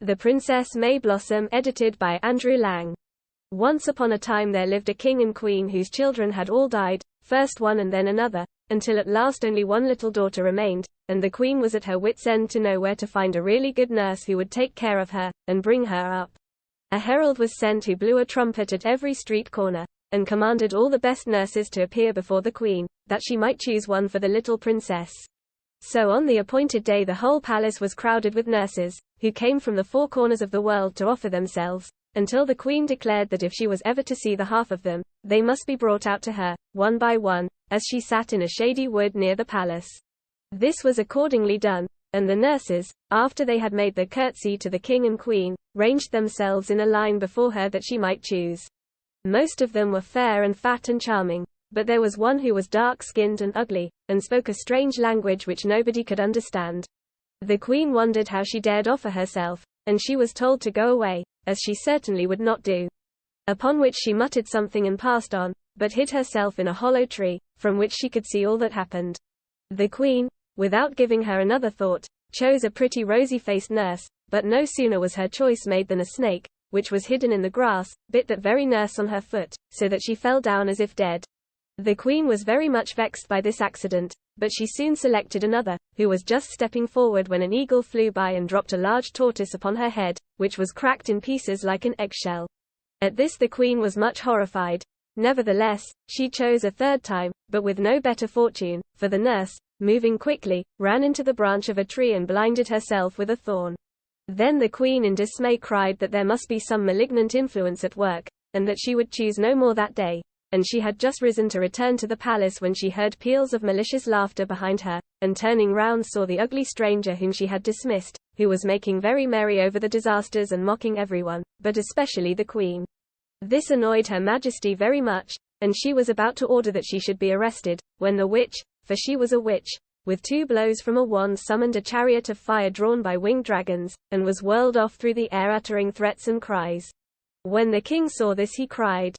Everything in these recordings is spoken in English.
The Princess Mayblossom, edited by Andrew Lang. Once upon a time there lived a king and queen whose children had all died, first one and then another, until at last only one little daughter remained, and the queen was at her wits' end to know where to find a really good nurse who would take care of her, and bring her up. A herald was sent who blew a trumpet at every street corner, and commanded all the best nurses to appear before the queen, that she might choose one for the little princess. So on the appointed day the whole palace was crowded with nurses, who came from the four corners of the world to offer themselves, until the queen declared that if she was ever to see the half of them, they must be brought out to her, one by one, as she sat in a shady wood near the palace. This was accordingly done, and the nurses, after they had made their curtsy to the king and queen, ranged themselves in a line before her that she might choose. Most of them were fair and fat and charming, but there was one who was dark-skinned and ugly, and spoke a strange language which nobody could understand. The queen wondered how she dared offer herself, and she was told to go away, as she certainly would not do. Upon which she muttered something and passed on, but hid herself in a hollow tree, from which she could see all that happened. The queen, without giving her another thought, chose a pretty rosy-faced nurse, but no sooner was her choice made than a snake, which was hidden in the grass, bit that very nurse on her foot, so that she fell down as if dead. The queen was very much vexed by this accident, but she soon selected another, who was just stepping forward when an eagle flew by and dropped a large tortoise upon her head, which was cracked in pieces like an eggshell. At this the queen was much horrified. Nevertheless, she chose a third time, but with no better fortune, for the nurse, moving quickly, ran into the branch of a tree and blinded herself with a thorn. Then the queen in dismay cried that there must be some malignant influence at work, and that she would choose no more that day. And she had just risen to return to the palace when she heard peals of malicious laughter behind her, and turning round saw the ugly stranger whom she had dismissed, who was making very merry over the disasters and mocking everyone, but especially the queen. This annoyed her majesty very much, and she was about to order that she should be arrested, when the witch, for she was a witch, with 2 blows from a wand summoned a chariot of fire drawn by winged dragons, and was whirled off through the air uttering threats and cries. When the king saw this he cried,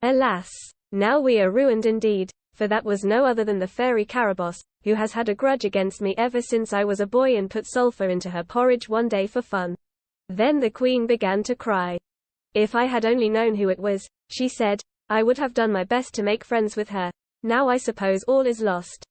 "Alas! Now we are ruined indeed, for that was no other than the fairy Carabosse, who has had a grudge against me ever since I was a boy and put sulphur into her porridge one day for fun." Then the queen began to cry. "If I had only known who it was," she said, "I would have done my best to make friends with her. Now I suppose all is lost."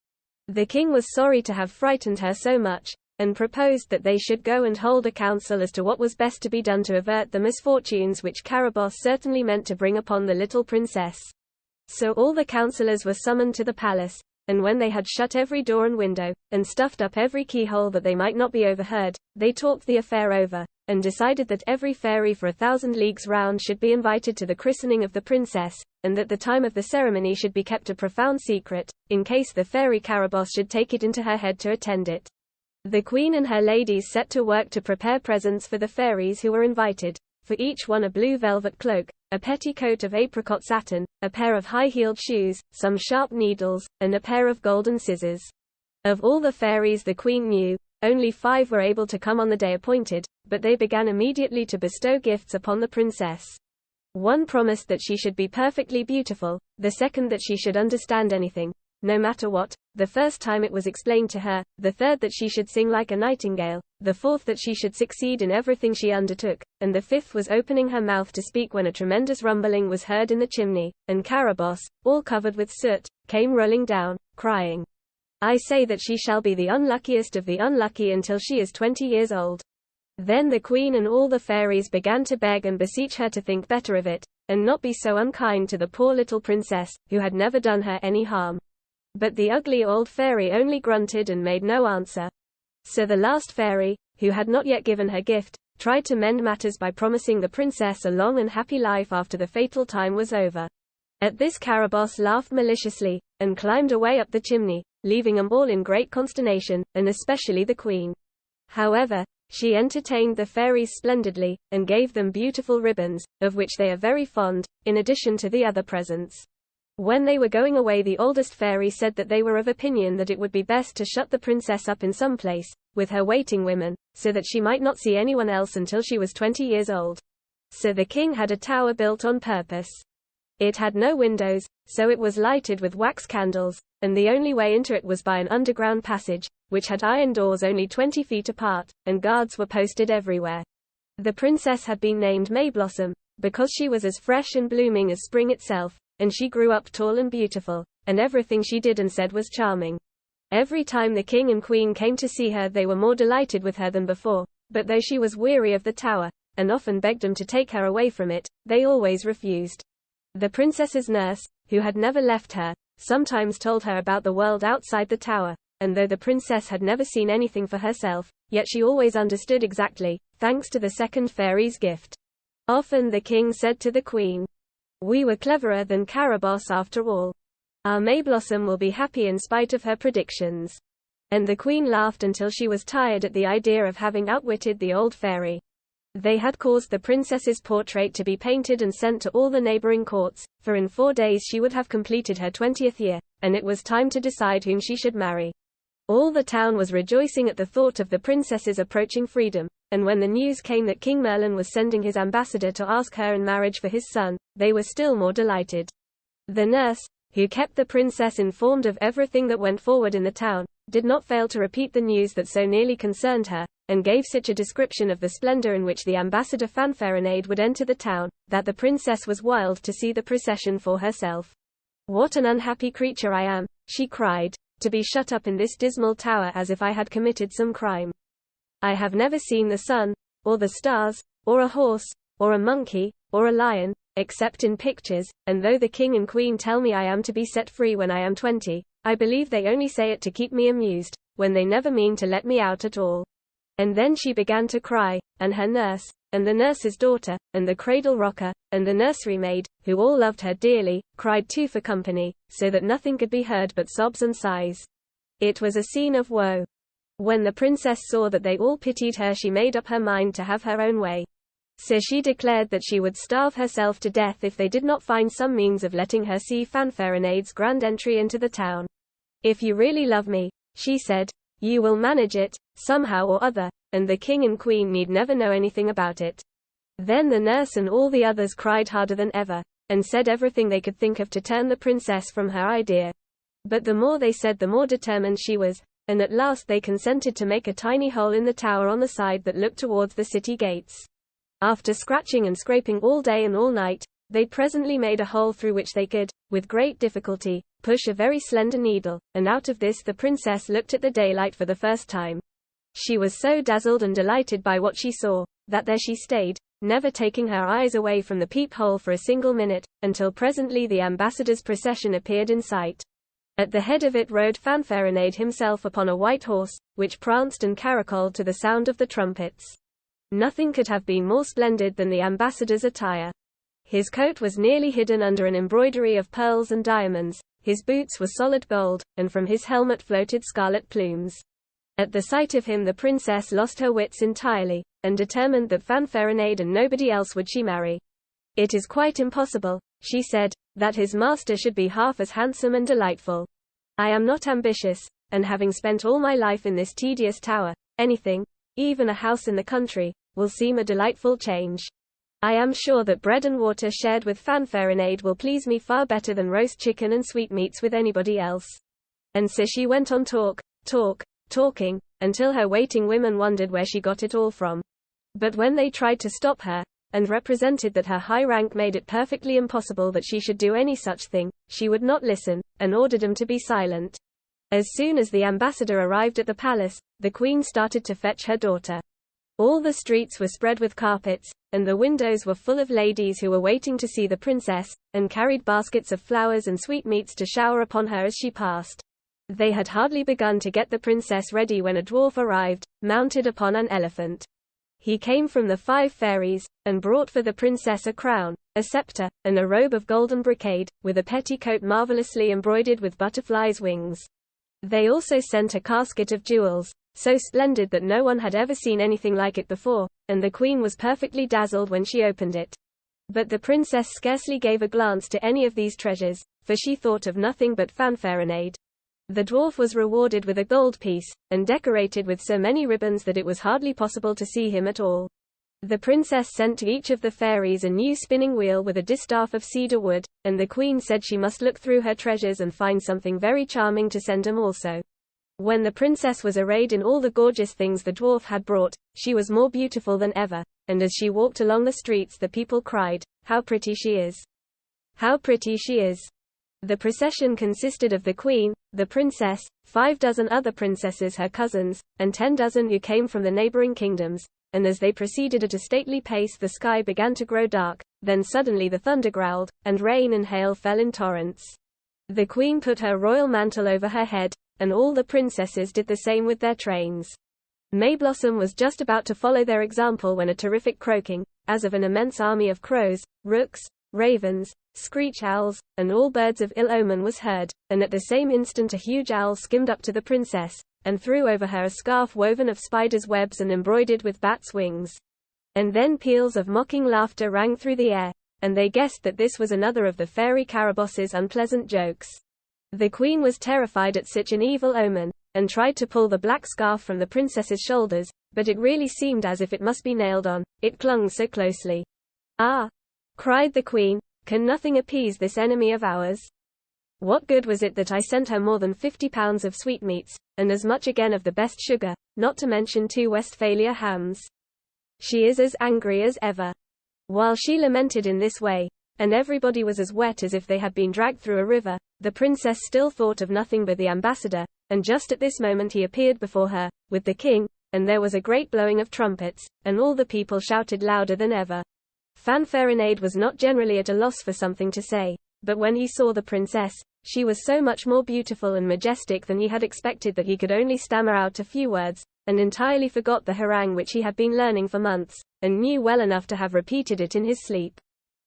The king was sorry to have frightened her so much, and proposed that they should go and hold a council as to what was best to be done to avert the misfortunes which Carabosse certainly meant to bring upon the little princess. So all the councillors were summoned to the palace, and when they had shut every door and window, and stuffed up every keyhole that they might not be overheard, they talked the affair over, and decided that every fairy for 1,000 leagues round should be invited to the christening of the princess, and that the time of the ceremony should be kept a profound secret, in case the fairy Carabosse should take it into her head to attend it. The queen and her ladies set to work to prepare presents for the fairies who were invited, for each one a blue velvet cloak, a petticoat of apricot satin, a pair of high-heeled shoes, some sharp needles, and a pair of golden scissors. Of all the fairies the queen knew, only 5 were able to come on the day appointed, but they began immediately to bestow gifts upon the princess. One promised that she should be perfectly beautiful, the second that she should understand anything, no matter what, the first time it was explained to her, the third that she should sing like a nightingale, the fourth that she should succeed in everything she undertook, and the fifth was opening her mouth to speak when a tremendous rumbling was heard in the chimney, and Carabosse, all covered with soot, came rolling down, crying, "I say that she shall be the unluckiest of the unlucky until she is 20 years old." Then the queen and all the fairies began to beg and beseech her to think better of it, and not be so unkind to the poor little princess, who had never done her any harm. But the ugly old fairy only grunted and made no answer. So the last fairy, who had not yet given her gift, tried to mend matters by promising the princess a long and happy life after the fatal time was over. At this Carabosse laughed maliciously, and climbed away up the chimney, leaving them all in great consternation, and especially the queen. However, she entertained the fairies splendidly, and gave them beautiful ribbons, of which they are very fond, in addition to the other presents. When they were going away the oldest fairy said that they were of opinion that it would be best to shut the princess up in some place, with her waiting women, so that she might not see anyone else until she was 20 years old. So the king had a tower built on purpose. It had no windows, so it was lighted with wax candles, and the only way into it was by an underground passage, which had iron doors only 20 feet apart, and guards were posted everywhere. The princess had been named Mayblossom, because she was as fresh and blooming as spring itself, and she grew up tall and beautiful, and everything she did and said was charming. Every time the king and queen came to see her, they were more delighted with her than before, but though she was weary of the tower, and often begged them to take her away from it, they always refused. The princess's nurse, who had never left her, sometimes told her about the world outside the tower, and though the princess had never seen anything for herself, yet she always understood exactly, thanks to the second fairy's gift. Often the king said to the queen, "We were cleverer than Caraboss after all. Our Mayblossom will be happy in spite of her predictions." And the queen laughed until she was tired at the idea of having outwitted the old fairy. They had caused the princess's portrait to be painted and sent to all the neighboring courts, for in 4 days she would have completed her 20th year, and it was time to decide whom she should marry. All the town was rejoicing at the thought of the princess's approaching freedom, and when the news came that King Merlin was sending his ambassador to ask her in marriage for his son, they were still more delighted. The nurse, who kept the princess informed of everything that went forward in the town, did not fail to repeat the news that so nearly concerned her, and gave such a description of the splendor in which the ambassador Fanfaronade would enter the town, that the princess was wild to see the procession for herself. "What an unhappy creature I am," she cried, "to be shut up in this dismal tower as if I had committed some crime. I have never seen the sun, or the stars, or a horse, or a monkey, or a lion, except in pictures, and though the king and queen tell me I am to be set free when I am 20, I believe they only say it to keep me amused, when they never mean to let me out at all." And then she began to cry, and her nurse, and the nurse's daughter, and the cradle rocker, and the nursery maid, who all loved her dearly, cried too for company, so that nothing could be heard but sobs and sighs. It was a scene of woe. When the princess saw that they all pitied her, she made up her mind to have her own way. So she declared that she would starve herself to death if they did not find some means of letting her see Fanfaronade's grand entry into the town. "If you really love me," she said, "you will manage it, somehow or other, and the king and queen need never know anything about it." Then the nurse and all the others cried harder than ever, and said everything they could think of to turn the princess from her idea. But the more they said, the more determined she was, and at last they consented to make a tiny hole in the tower on the side that looked towards the city gates. After scratching and scraping all day and all night, they presently made a hole through which they could, with great difficulty, push a very slender needle, and out of this the princess looked at the daylight for the first time. She was so dazzled and delighted by what she saw, that there she stayed, never taking her eyes away from the peephole for a single minute, until presently the ambassador's procession appeared in sight. At the head of it rode Fanfaronade himself upon a white horse, which pranced and caracoled to the sound of the trumpets. Nothing could have been more splendid than the ambassador's attire. His coat was nearly hidden under an embroidery of pearls and diamonds, his boots were solid gold, and from his helmet floated scarlet plumes. At the sight of him the princess lost her wits entirely, and determined that Fanfaronade and nobody else would she marry. "It is quite impossible," she said, "that his master should be half as handsome and delightful. I am not ambitious, and having spent all my life in this tedious tower, anything, even a house in the country, will seem a delightful change. I am sure that bread and water shared with Fanfaronade will please me far better than roast chicken and sweetmeats with anybody else." And so she went on talking, until her waiting women wondered where she got it all from. But when they tried to stop her, and represented that her high rank made it perfectly impossible that she should do any such thing, she would not listen, and ordered them to be silent. As soon as the ambassador arrived at the palace, the queen started to fetch her daughter. All the streets were spread with carpets, and the windows were full of ladies who were waiting to see the princess, and carried baskets of flowers and sweetmeats to shower upon her as she passed. They had hardly begun to get the princess ready when a dwarf arrived, mounted upon an elephant. He came from the 5 fairies, and brought for the princess a crown, a scepter, and a robe of golden brocade, with a petticoat marvelously embroidered with butterflies' wings. They also sent a casket of jewels, so splendid that no one had ever seen anything like it before, and the queen was perfectly dazzled when she opened it. But the princess scarcely gave a glance to any of these treasures, for she thought of nothing but Fanfaronade. The dwarf was rewarded with a gold piece, and decorated with so many ribbons that it was hardly possible to see him at all. The princess sent to each of the fairies a new spinning wheel with a distaff of cedar wood, and the queen said she must look through her treasures and find something very charming to send them also. When the princess was arrayed in all the gorgeous things the dwarf had brought, she was more beautiful than ever, and as she walked along the streets the people cried, "How pretty she is! How pretty she is!" The procession consisted of the queen, the princess, 5 dozen other princesses her cousins, and 10 dozen who came from the neighboring kingdoms, and as they proceeded at a stately pace the sky began to grow dark, then suddenly the thunder growled, and rain and hail fell in torrents. The queen put her royal mantle over her head, and all the princesses did the same with their trains. Mayblossom was just about to follow their example when a terrific croaking, as of an immense army of crows, rooks, ravens, screech owls, and all birds of ill omen was heard, and at the same instant a huge owl skimmed up to the princess, and threw over her a scarf woven of spiders' webs and embroidered with bats' wings. And then peals of mocking laughter rang through the air, and they guessed that this was another of the fairy Caraboss's unpleasant jokes. The queen was terrified at such an evil omen, and tried to pull the black scarf from the princess's shoulders, but it really seemed as if it must be nailed on, it clung so closely. "Ah!" cried the queen, "can nothing appease this enemy of ours? What good was it that I sent her more than 50 pounds of sweetmeats, and as much again of the best sugar, not to mention 2 Westphalia hams? She is as angry as ever." While she lamented in this way, and everybody was as wet as if they had been dragged through a river, the princess still thought of nothing but the ambassador, and just at this moment he appeared before her, with the king, and there was a great blowing of trumpets, and all the people shouted louder than ever. Fanfaronade was not generally at a loss for something to say, but when he saw the princess, she was so much more beautiful and majestic than he had expected that he could only stammer out a few words, and entirely forgot the harangue which he had been learning for months, and knew well enough to have repeated it in his sleep.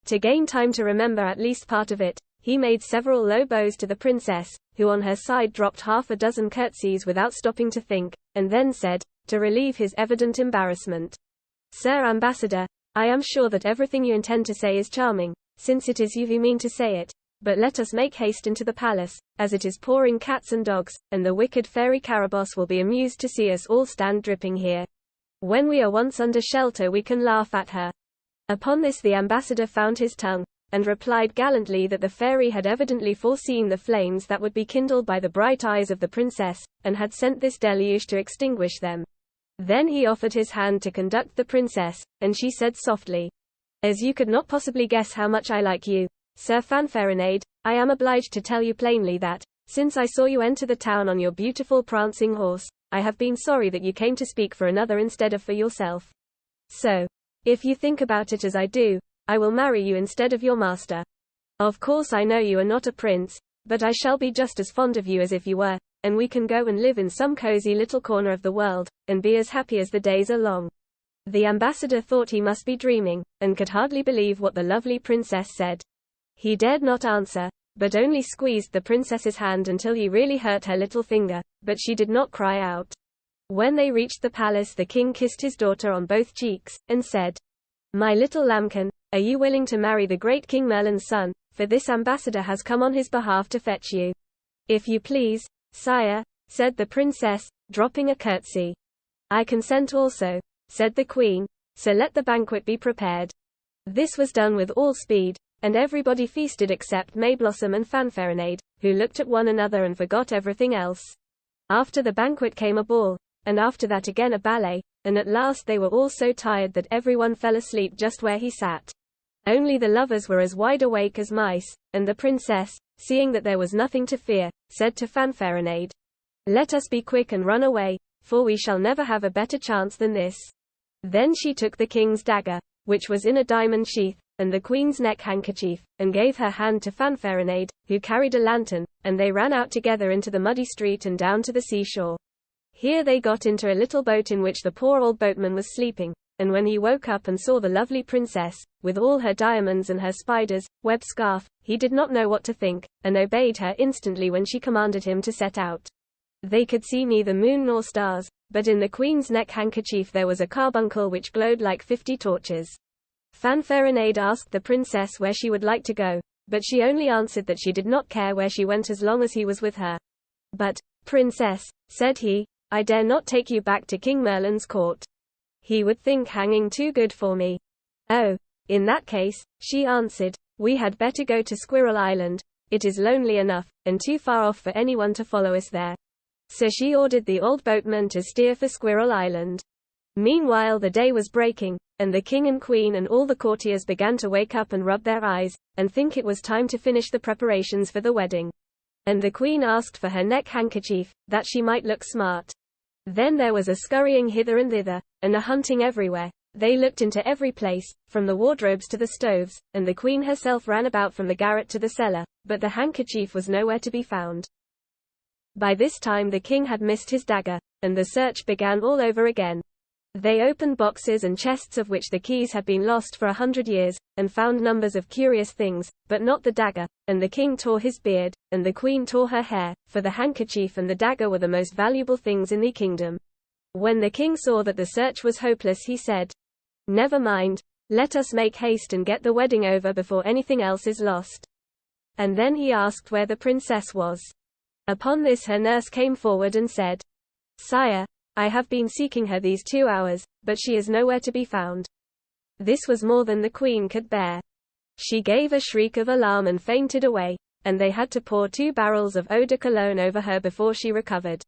To gain time to remember at least part of it, he made several low bows to the princess, who on her side dropped half a dozen curtsies without stopping to think, and then said, to relieve his evident embarrassment, "Sir Ambassador, I am sure that everything you intend to say is charming, since it is you who mean to say it, but let us make haste into the palace, as it is pouring cats and dogs, and the wicked fairy Caraboss will be amused to see us all stand dripping here. When we are once under shelter we can laugh at her." Upon this the ambassador found his tongue, and replied gallantly that the fairy had evidently foreseen the flames that would be kindled by the bright eyes of the princess, and had sent this deluge to extinguish them. Then he offered his hand to conduct the princess, and she said softly, "As you could not possibly guess how much I like you, Sir Fanfaronade, I am obliged to tell you plainly that, since I saw you enter the town on your beautiful prancing horse, I have been sorry that you came to speak for another instead of for yourself. So, if you think about it as I do, I will marry you instead of your master. Of course I know you are not a prince, but I shall be just as fond of you as if you were, and we can go and live in some cozy little corner of the world, and be as happy as the days are long." The ambassador thought he must be dreaming, and could hardly believe what the lovely princess said. He dared not answer, but only squeezed the princess's hand until he really hurt her little finger, but she did not cry out. When they reached the palace the king kissed his daughter on both cheeks, and said, "My little lambkin, are you willing to marry the great King Merlin's son, for this ambassador has come on his behalf to fetch you?" "If you please, sire," said the princess, dropping a curtsy. "I consent also," said the queen, "so let the banquet be prepared." This was done with all speed, and everybody feasted except Mayblossom and Fanfaronade, who looked at one another and forgot everything else. After the banquet came a ball, and after that again a ballet, and at last they were all so tired that everyone fell asleep just where he sat. Only the lovers were as wide awake as mice, and the princess, seeing that there was nothing to fear, said to Fanfaronade, "Let us be quick and run away, for we shall never have a better chance than this." Then she took the king's dagger, which was in a diamond sheath, and the queen's neck handkerchief, and gave her hand to Fanfaronade, who carried a lantern, and they ran out together into the muddy street and down to the seashore. Here they got into a little boat in which the poor old boatman was sleeping, and when he woke up and saw the lovely princess, with all her diamonds and her spider's web scarf, he did not know what to think, and obeyed her instantly when she commanded him to set out. They could see neither moon nor stars, but in the queen's neck handkerchief there was a carbuncle which glowed like 50 torches. Fanfaronade asked the princess where she would like to go, but she only answered that she did not care where she went as long as he was with her. "But, princess," said he, "I dare not take you back to King Merlin's court. He would think hanging too good for me." "Oh, in that case," she answered, "we had better go to Squirrel Island. It is lonely enough, and too far off for anyone to follow us there." So she ordered the old boatman to steer for Squirrel Island. Meanwhile the day was breaking, and the king and queen and all the courtiers began to wake up and rub their eyes, and think it was time to finish the preparations for the wedding. And the queen asked for her neck handkerchief, that she might look smart. Then there was a scurrying hither and thither, and a hunting everywhere. They looked into every place, from the wardrobes to the stoves, and the queen herself ran about from the garret to the cellar, but the handkerchief was nowhere to be found. By this time the king had missed his dagger, and the search began all over again. They opened boxes and chests of which the keys had been lost for 100 years, and found numbers of curious things, but not the dagger, and the king tore his beard, and the queen tore her hair, for the handkerchief and the dagger were the most valuable things in the kingdom. When the king saw that the search was hopeless, he said, "Never mind, let us make haste and get the wedding over before anything else is lost." And then he asked where the princess was. Upon this her nurse came forward and said, "Sire, I have been seeking her these 2 hours, but she is nowhere to be found." This was more than the queen could bear. She gave a shriek of alarm and fainted away, and they had to pour 2 barrels of eau de cologne over her before she recovered.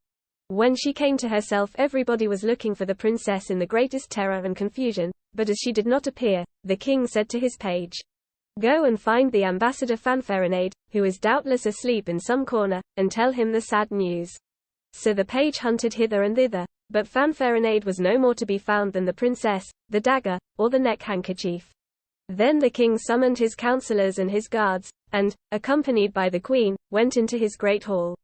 When she came to herself, everybody was looking for the princess in the greatest terror and confusion, but as she did not appear, the king said to his page, "Go and find the ambassador Fanfaronade, who is doubtless asleep in some corner, and tell him the sad news." So the page hunted hither and thither, but Fanfaronade was no more to be found than the princess, the dagger, or the neck handkerchief. Then the king summoned his counselors and his guards, and, accompanied by the queen, went into his great hall.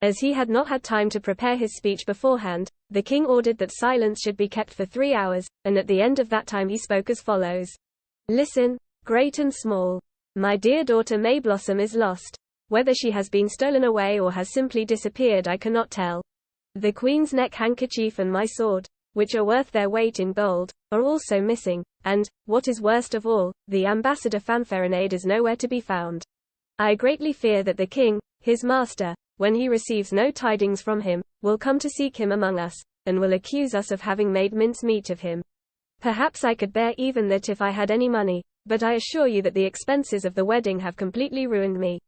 As he had not had time to prepare his speech beforehand, the king ordered that silence should be kept for 3 hours, and at the end of that time he spoke as follows. "Listen, great and small. My dear daughter Mayblossom is lost. Whether she has been stolen away or has simply disappeared I cannot tell. The queen's neck handkerchief and my sword, which are worth their weight in gold, are also missing, and, what is worst of all, the ambassador Fanfaronade is nowhere to be found. I greatly fear that the king, his master, when he receives no tidings from him, will come to seek him among us, and will accuse us of having made mincemeat of him. Perhaps I could bear even that if I had any money, but I assure you that the expenses of the wedding have completely ruined me.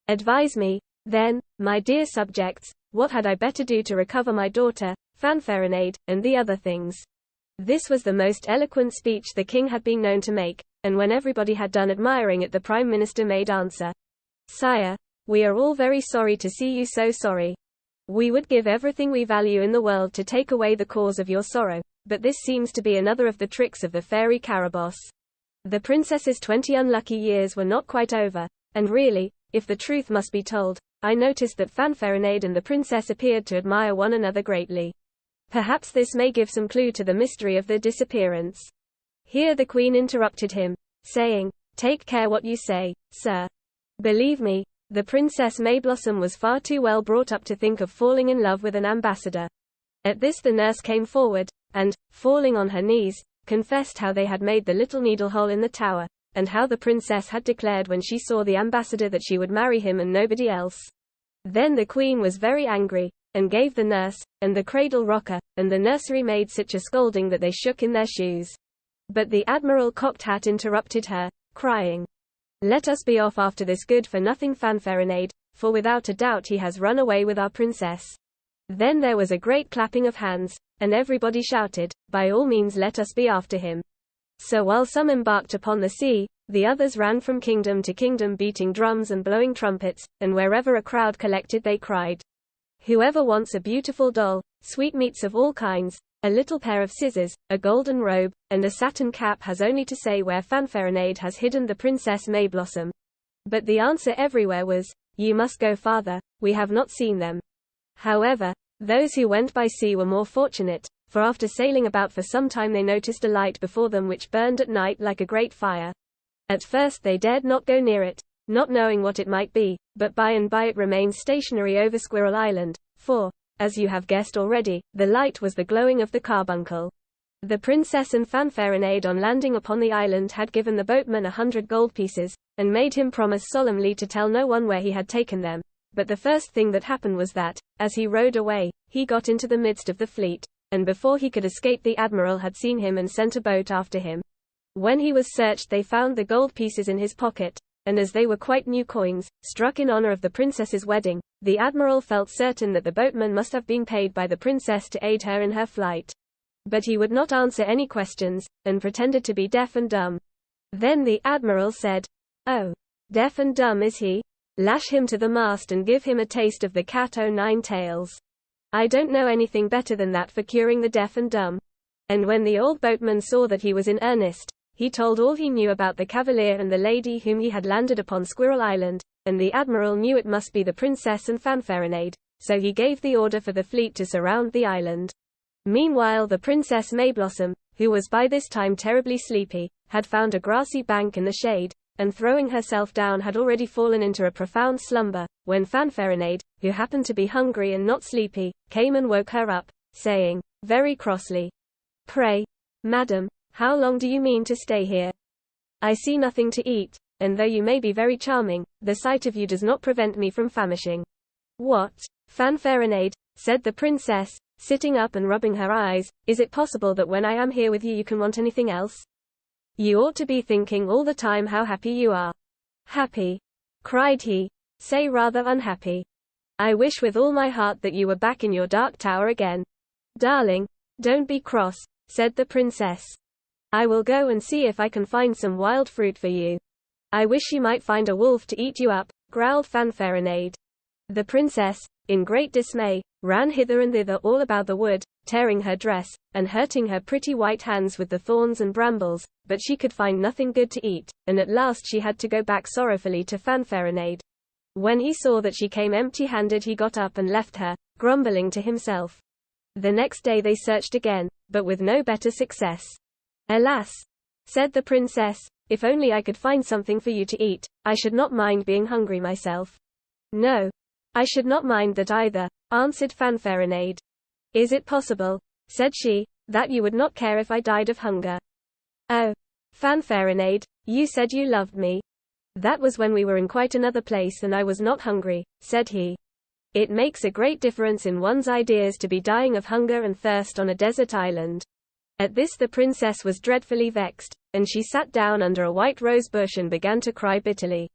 Advise me, then, my dear subjects, what had I better do to recover my daughter, Fanfaronade, and the other things?" This was the most eloquent speech the king had been known to make, and when everybody had done admiring it, the prime minister made answer, "Sire, we are all very sorry to see you so sorry. We would give everything we value in the world to take away the cause of your sorrow, but this seems to be another of the tricks of the fairy Caraboss. The princess's 20 unlucky years were not quite over, and really, if the truth must be told, I noticed that Fanfaronade and the princess appeared to admire one another greatly. Perhaps this may give some clue to the mystery of the disappearance." Here the queen interrupted him, saying, "Take care what you say, sir. Believe me, the Princess Mayblossom was far too well brought up to think of falling in love with an ambassador." At this the nurse came forward, and, falling on her knees, confessed how they had made the little needle hole in the tower, and how the princess had declared when she saw the ambassador that she would marry him and nobody else. Then the queen was very angry, and gave the nurse, and the cradle rocker, and the nursery maid such a scolding that they shook in their shoes. But the Admiral Cocked Hat interrupted her, crying, "Let us be off after this good-for-nothing Fanfaronade, for without a doubt he has run away with our princess." Then there was a great clapping of hands, and everybody shouted, "By all means let us be after him." So while some embarked upon the sea, the others ran from kingdom to kingdom beating drums and blowing trumpets, and wherever a crowd collected they cried, "Whoever wants a beautiful doll, sweetmeats of all kinds, a little pair of scissors, a golden robe, and a satin cap has only to say where Fanfaronade has hidden the Princess Mayblossom." But the answer everywhere was, "You must go farther, we have not seen them." However, those who went by sea were more fortunate, for after sailing about for some time they noticed a light before them which burned at night like a great fire. At first they dared not go near it, not knowing what it might be, but by and by it remained stationary over Squirrel Island, for, as you have guessed already, the light was the glowing of the carbuncle. The princess and Fanfaronade on landing upon the island had given the boatman 100 gold pieces, and made him promise solemnly to tell no one where he had taken them. But the first thing that happened was that, as he rowed away, he got into the midst of the fleet, and before he could escape the admiral had seen him and sent a boat after him. When he was searched they found the gold pieces in his pocket, and as they were quite new coins, struck in honor of the princess's wedding, The admiral felt certain that the boatman must have been paid by the princess to aid her in her flight. But he would not answer any questions, and pretended to be deaf and dumb. Then the admiral said, "Oh, deaf and dumb is he? Lash him to the mast and give him a taste of the cat o' nine tails. I don't know anything better than that for curing the deaf and dumb." And when the old boatman saw that he was in earnest, he told all he knew about the cavalier and the lady whom he had landed upon Squirrel Island, and the admiral knew it must be the princess and Fanfaronade, so he gave the order for the fleet to surround the island. Meanwhile the Princess Mayblossom, who was by this time terribly sleepy, had found a grassy bank in the shade, and throwing herself down had already fallen into a profound slumber, when Fanfaronade, who happened to be hungry and not sleepy, came and woke her up, saying, very crossly, "Pray, madam, how long do you mean to stay here? I see nothing to eat, and though you may be very charming, the sight of you does not prevent me from famishing." "What, Fanfaronade," said the princess, sitting up and rubbing her eyes, "is it possible that when I am here with you can want anything else? You ought to be thinking all the time how happy you are." "Happy?" cried he. "Say rather unhappy. I wish with all my heart that you were back in your dark tower again." "Darling, don't be cross," said the princess. "I will go and see if I can find some wild fruit for you." "I wish you might find a wolf to eat you up," growled Fanfaronade. The princess, in great dismay, ran hither and thither all about the wood, tearing her dress, and hurting her pretty white hands with the thorns and brambles, but she could find nothing good to eat, and at last she had to go back sorrowfully to Fanfaronade. When he saw that she came empty-handed he got up and left her, grumbling to himself. The next day they searched again, but with no better success. "Alas," said the princess, "if only I could find something for you to eat, I should not mind being hungry myself." "No, I should not mind that either," answered Fanfaronade. "Is it possible," said she, "that you would not care if I died of hunger?" "Oh, Fanfaronade, you said you loved me." "That was when we were in quite another place and I was not hungry," said he. "It makes a great difference in one's ideas to be dying of hunger and thirst on a desert island." At this the princess was dreadfully vexed, and she sat down under a white rose bush and began to cry bitterly.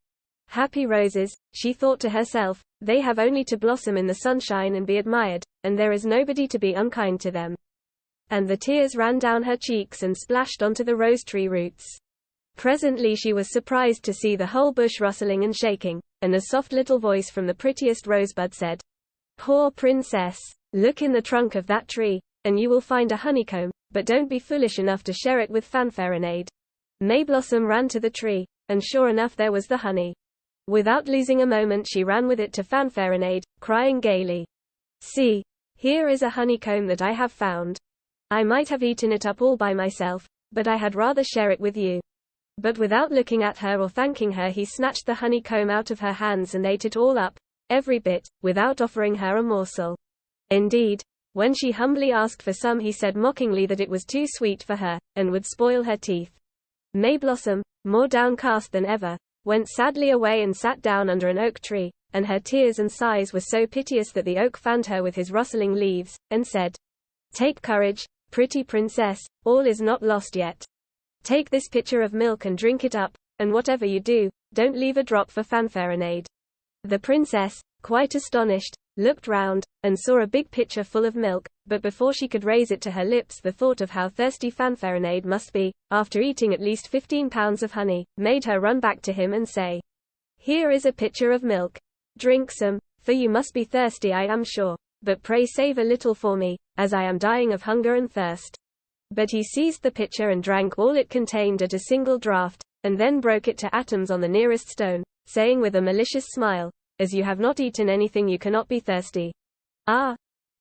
"Happy roses," she thought to herself, "they have only to blossom in the sunshine and be admired, and there is nobody to be unkind to them." And the tears ran down her cheeks and splashed onto the rose tree roots. Presently she was surprised to see the whole bush rustling and shaking, and a soft little voice from the prettiest rosebud said, "Poor princess, look in the trunk of that tree, and you will find a honeycomb, but don't be foolish enough to share it with Fanfaronade." Mayblossom ran to the tree, and sure enough there was the honey. Without losing a moment she ran with it to Fanfaronade, crying gaily, "See, here is a honeycomb that I have found. I might have eaten it up all by myself, but I had rather share it with you." But without looking at her or thanking her he snatched the honeycomb out of her hands and ate it all up, every bit, without offering her a morsel. Indeed, when she humbly asked for some he said mockingly that it was too sweet for her, and would spoil her teeth. Mayblossom, more downcast than ever, went sadly away and sat down under an oak tree, and her tears and sighs were so piteous that the oak fanned her with his rustling leaves, and said, "Take courage, pretty princess, all is not lost yet. Take this pitcher of milk and drink it up, and whatever you do, don't leave a drop for Fanfaronade." The princess, quite astonished, looked round, and saw a big pitcher full of milk, but before she could raise it to her lips the thought of how thirsty Fanfaronade must be, after eating at least 15 pounds of honey, made her run back to him and say, "Here is a pitcher of milk. Drink some, for you must be thirsty I am sure, but pray save a little for me, as I am dying of hunger and thirst." But he seized the pitcher and drank all it contained at a single draught, and then broke it to atoms on the nearest stone, saying with a malicious smile, "As you have not eaten anything you cannot be thirsty." "Ah!"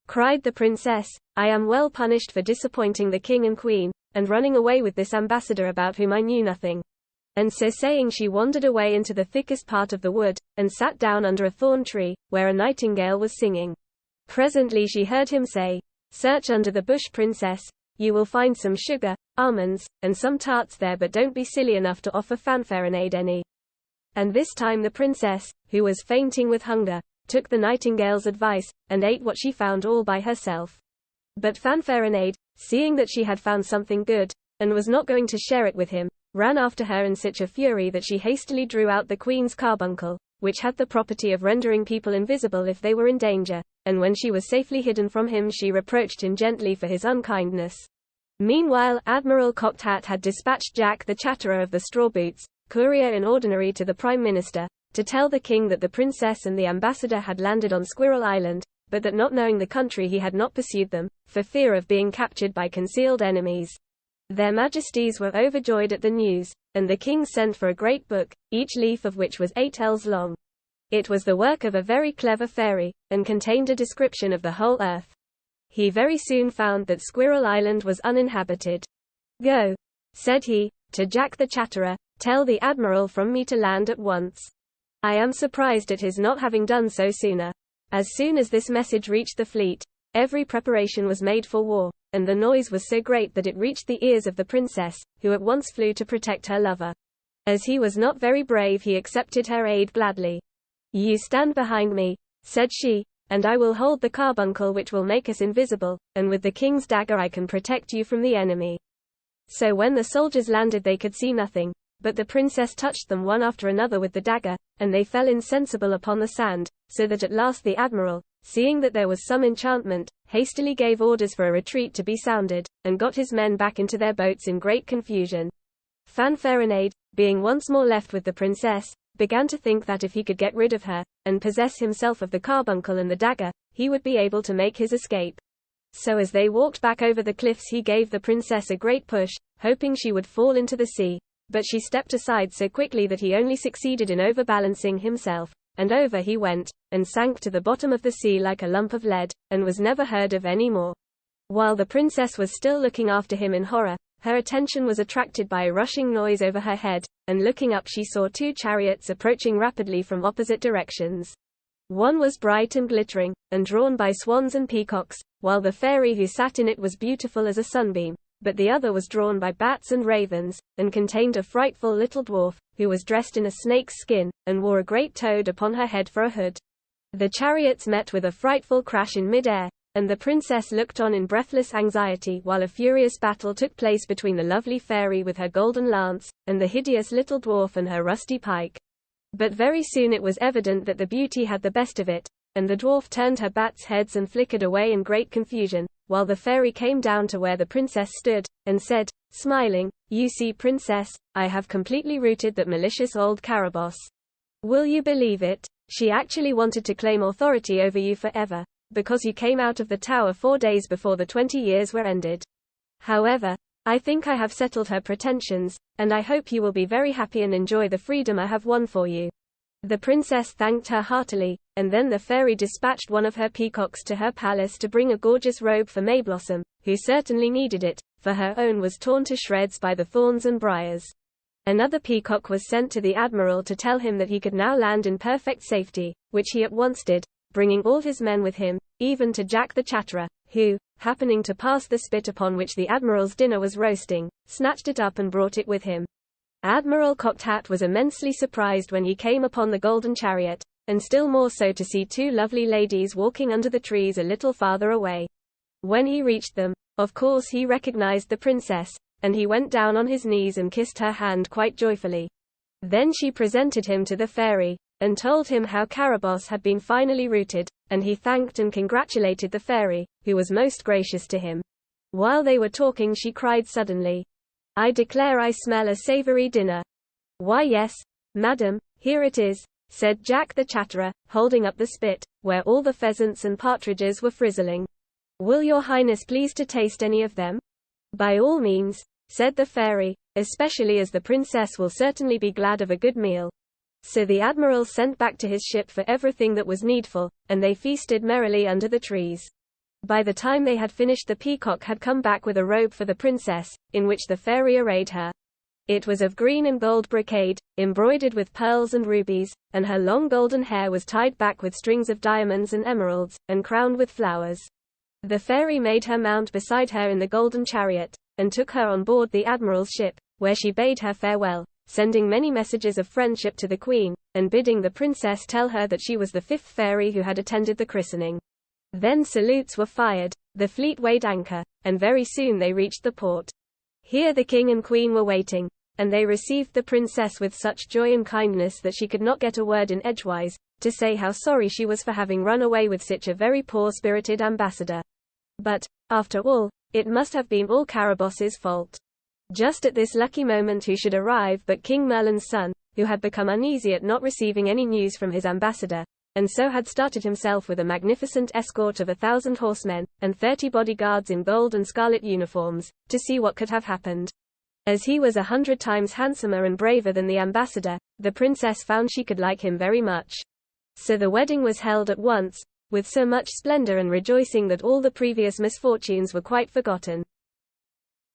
cried the princess, "I am well punished for disappointing the king and queen, and running away with this ambassador about whom I knew nothing." And so saying she wandered away into the thickest part of the wood, and sat down under a thorn tree, where a nightingale was singing. Presently she heard him say, "Search under the bush, princess. You will find some sugar, almonds, and some tarts there, but don't be silly enough to offer Fanfaronade any." And this time the princess, who was fainting with hunger, took the nightingale's advice, and ate what she found all by herself. But Fanfaronade, seeing that she had found something good, and was not going to share it with him, ran after her in such a fury that she hastily drew out the queen's carbuncle, which had the property of rendering people invisible if they were in danger, and when she was safely hidden from him she reproached him gently for his unkindness. Meanwhile, Admiral Cocked Hat had dispatched Jack the Chatterer of the Straw Boots, courier in ordinary to the Prime Minister, to tell the king that the princess and the ambassador had landed on Squirrel Island, but that not knowing the country he had not pursued them, for fear of being captured by concealed enemies. Their majesties were overjoyed at the news, and the king sent for a great book, each leaf of which was 8 ells long. It was the work of a very clever fairy, and contained a description of the whole earth. He very soon found that Squirrel Island was uninhabited. "Go," said he, to Jack the Chatterer, "tell the admiral from me to land at once. I am surprised at his not having done so sooner." As soon as this message reached the fleet, every preparation was made for war, and the noise was so great that it reached the ears of the princess, who at once flew to protect her lover. As he was not very brave, he accepted her aid gladly. "You stand behind me," said she, "and I will hold the carbuncle which will make us invisible, and with the king's dagger I can protect you from the enemy." So when the soldiers landed they could see nothing, but the princess touched them one after another with the dagger, and they fell insensible upon the sand, so that at last the admiral, seeing that there was some enchantment, hastily gave orders for a retreat to be sounded, and got his men back into their boats in great confusion. Fanfaronade, being once more left with the princess, began to think that if he could get rid of her, and possess himself of the carbuncle and the dagger, he would be able to make his escape. So as they walked back over the cliffs he gave the princess a great push, hoping she would fall into the sea, but she stepped aside so quickly that he only succeeded in overbalancing himself, and over he went, and sank to the bottom of the sea like a lump of lead, and was never heard of any more. While the princess was still looking after him in horror, her attention was attracted by a rushing noise over her head, and looking up she saw 2 chariots approaching rapidly from opposite directions. One was bright and glittering, and drawn by swans and peacocks, while the fairy who sat in it was beautiful as a sunbeam, but the other was drawn by bats and ravens, and contained a frightful little dwarf, who was dressed in a snake's skin, and wore a great toad upon her head for a hood. The chariots met with a frightful crash in mid-air, and the princess looked on in breathless anxiety while a furious battle took place between the lovely fairy with her golden lance, and the hideous little dwarf and her rusty pike. But very soon it was evident that the beauty had the best of it, and the dwarf turned her bats' heads and flickered away in great confusion, while the fairy came down to where the princess stood, and said, smiling, "You see, princess, I have completely routed that malicious old Caraboss. Will you believe it? She actually wanted to claim authority over you forever, because you came out of the tower 4 days before the 20 years were ended. However, I think I have settled her pretensions, and I hope you will be very happy and enjoy the freedom I have won for you." The princess thanked her heartily, and then the fairy dispatched one of her peacocks to her palace to bring a gorgeous robe for Mayblossom, who certainly needed it, for her own was torn to shreds by the thorns and briars. Another peacock was sent to the admiral to tell him that he could now land in perfect safety, which he at once did, bringing all his men with him, even to Jack the Chatterer, who, happening to pass the spit upon which the admiral's dinner was roasting, snatched it up and brought it with him. Admiral Cocked Hat was immensely surprised when he came upon the golden chariot, and still more so to see 2 lovely ladies walking under the trees a little farther away. When he reached them, of course he recognized the princess, and he went down on his knees and kissed her hand quite joyfully. Then she presented him to the fairy, and told him how Caraboss had been finally routed, and he thanked and congratulated the fairy, who was most gracious to him. While they were talking she cried suddenly, "I declare I smell a savory dinner." "Why yes, madam, here it is," said Jack the Chatterer, holding up the spit, where all the pheasants and partridges were frizzling. "Will your highness please to taste any of them?" "By all means," said the fairy, "especially as the princess will certainly be glad of a good meal." So the admiral sent back to his ship for everything that was needful, and they feasted merrily under the trees. By the time they had finished the peacock had come back with a robe for the princess, in which the fairy arrayed her. It was of green and gold brocade, embroidered with pearls and rubies, and her long golden hair was tied back with strings of diamonds and emeralds, and crowned with flowers. The fairy made her mount beside her in the golden chariot, and took her on board the admiral's ship, where she bade her farewell, sending many messages of friendship to the queen, and bidding the princess tell her that she was the 5th fairy who had attended the christening. Then salutes were fired, the fleet weighed anchor, and very soon they reached the port. Here the king and queen were waiting, and they received the princess with such joy and kindness that she could not get a word in edgewise, to say how sorry she was for having run away with such a very poor-spirited ambassador. But, after all, it must have been all Caraboss's fault. Just at this lucky moment who should arrive but King Merlin's son, who had become uneasy at not receiving any news from his ambassador, and so had started himself with a magnificent escort of 1,000 horsemen, and 30 bodyguards in gold and scarlet uniforms, to see what could have happened. As he was 100 times handsomer and braver than the ambassador, the princess found she could like him very much. So the wedding was held at once, with so much splendor and rejoicing that all the previous misfortunes were quite forgotten.